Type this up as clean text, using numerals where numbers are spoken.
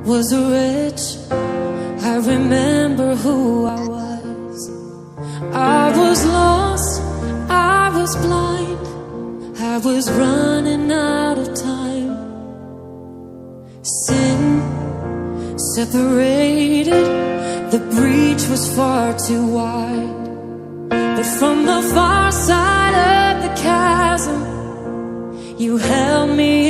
was rich. I remember who I was. I was lost, I was blind, I was running out of time. Sin separated, the breach was far too wide. But from the far side of the chasm, you held me